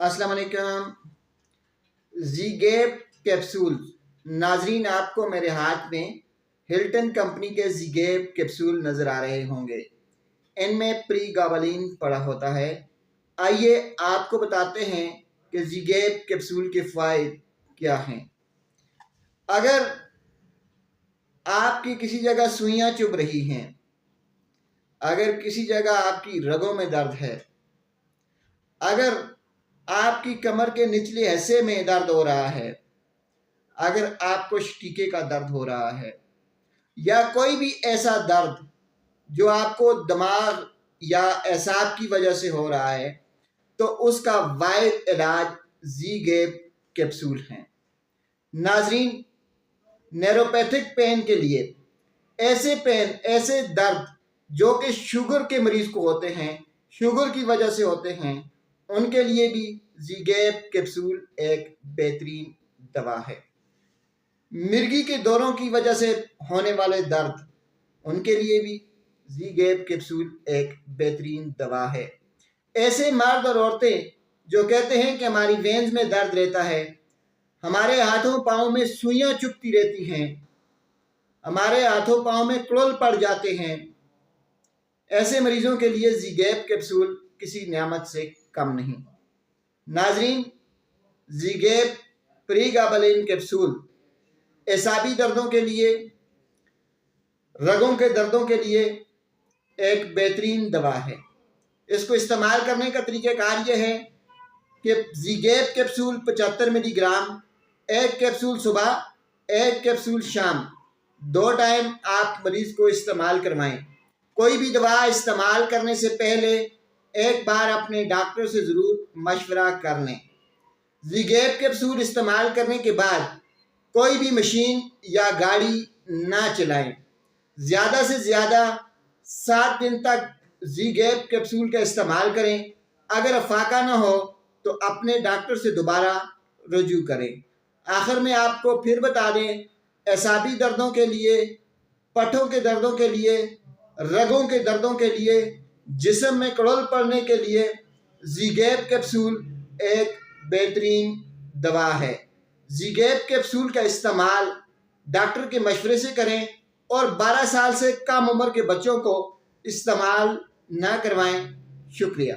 अस्सलाम वालेकुम। ज़ीगैप कैप्सूल नाजरीन, आपको मेरे हाथ में हिल्टन कंपनी के ज़ीगैप कैप्सूल नज़र आ रहे होंगे। इनमें प्रीगाबालिन पड़ा होता है। आइए आपको बताते हैं कि ज़ीगैप कैप्सूल के फ़ायदे क्या हैं। अगर आपकी किसी जगह सुइयां चुभ रही हैं, अगर किसी जगह आपकी रगों में दर्द है, अगर आपकी कमर के निचले हिस्से में दर्द हो रहा है, अगर आपको शटीके का दर्द हो रहा है, या कोई भी ऐसा दर्द जो आपको दिमाग या एसाब की वजह से हो रहा है, तो उसका वाहिद इलाज ज़ीगैप कैप्सूल हैं। नाजरीन, नैरोपैथिक पेन के लिए, ऐसे दर्द जो कि शुगर के मरीज को होते हैं, शुगर की वजह से होते हैं, उनके लिए भी ज़ीगैप कैप्सूल एक बेहतरीन दवा है। मिर्गी के दौरों की वजह से होने वाले दर्द, उनके लिए भी ज़ीगैप कैप्सूल एक बेहतरीन दवा है। ऐसे मर्द और औरतें जो कहते हैं कि हमारी वेन्स में दर्द रहता है, हमारे हाथों पाँव में सुइयां चुभती रहती हैं, हमारे हाथों पाँव में कुड़ल पड़ जाते हैं, ऐसे मरीजों के लिए ज़ीगैप कैप्सूल किसी नियामत से कम नहीं। नाजरीन, ज़ीगैप प्रीगाबालिन कैप्सूल एसाबी दर्दों के लिए, रगों के दर्दों के लिए एक बेहतरीन दवा है। इसको इस्तेमाल करने का तरीक़ाकार यह है कि ज़ीगैप कैप्सूल 75 मिलीग्राम, एक कैप्सूल सुबह, एक कैप्सूल शाम, 2 टाइम आप मरीज़ को इस्तेमाल करवाएं। कोई भी दवा इस्तेमाल करने से पहले एक बार अपने डॉक्टर से ज़रूर मशवरा कर लें। ज़ीगैप कैप्सूल इस्तेमाल करने के बाद कोई भी मशीन या गाड़ी ना चलाएं। ज़्यादा से ज़्यादा 7 दिन तक ज़ीगैप कैप्सूल का इस्तेमाल करें। अगर अफाका ना हो तो अपने डॉक्टर से दोबारा रुजू करें। आखिर में आपको फिर बता दें, एसाबी दर्दों के लिए, पट्ठों के दर्दों के लिए, रगों के दर्दों के लिए, जिस्म में कुड़ल पड़ने के लिए ज़ीगैप कैप्सूल एक बेहतरीन दवा है। ज़ीगैप कैप्सूल का इस्तेमाल डॉक्टर के मशवरे से करें और 12 साल से कम उम्र के बच्चों को इस्तेमाल ना करवाएं। शुक्रिया।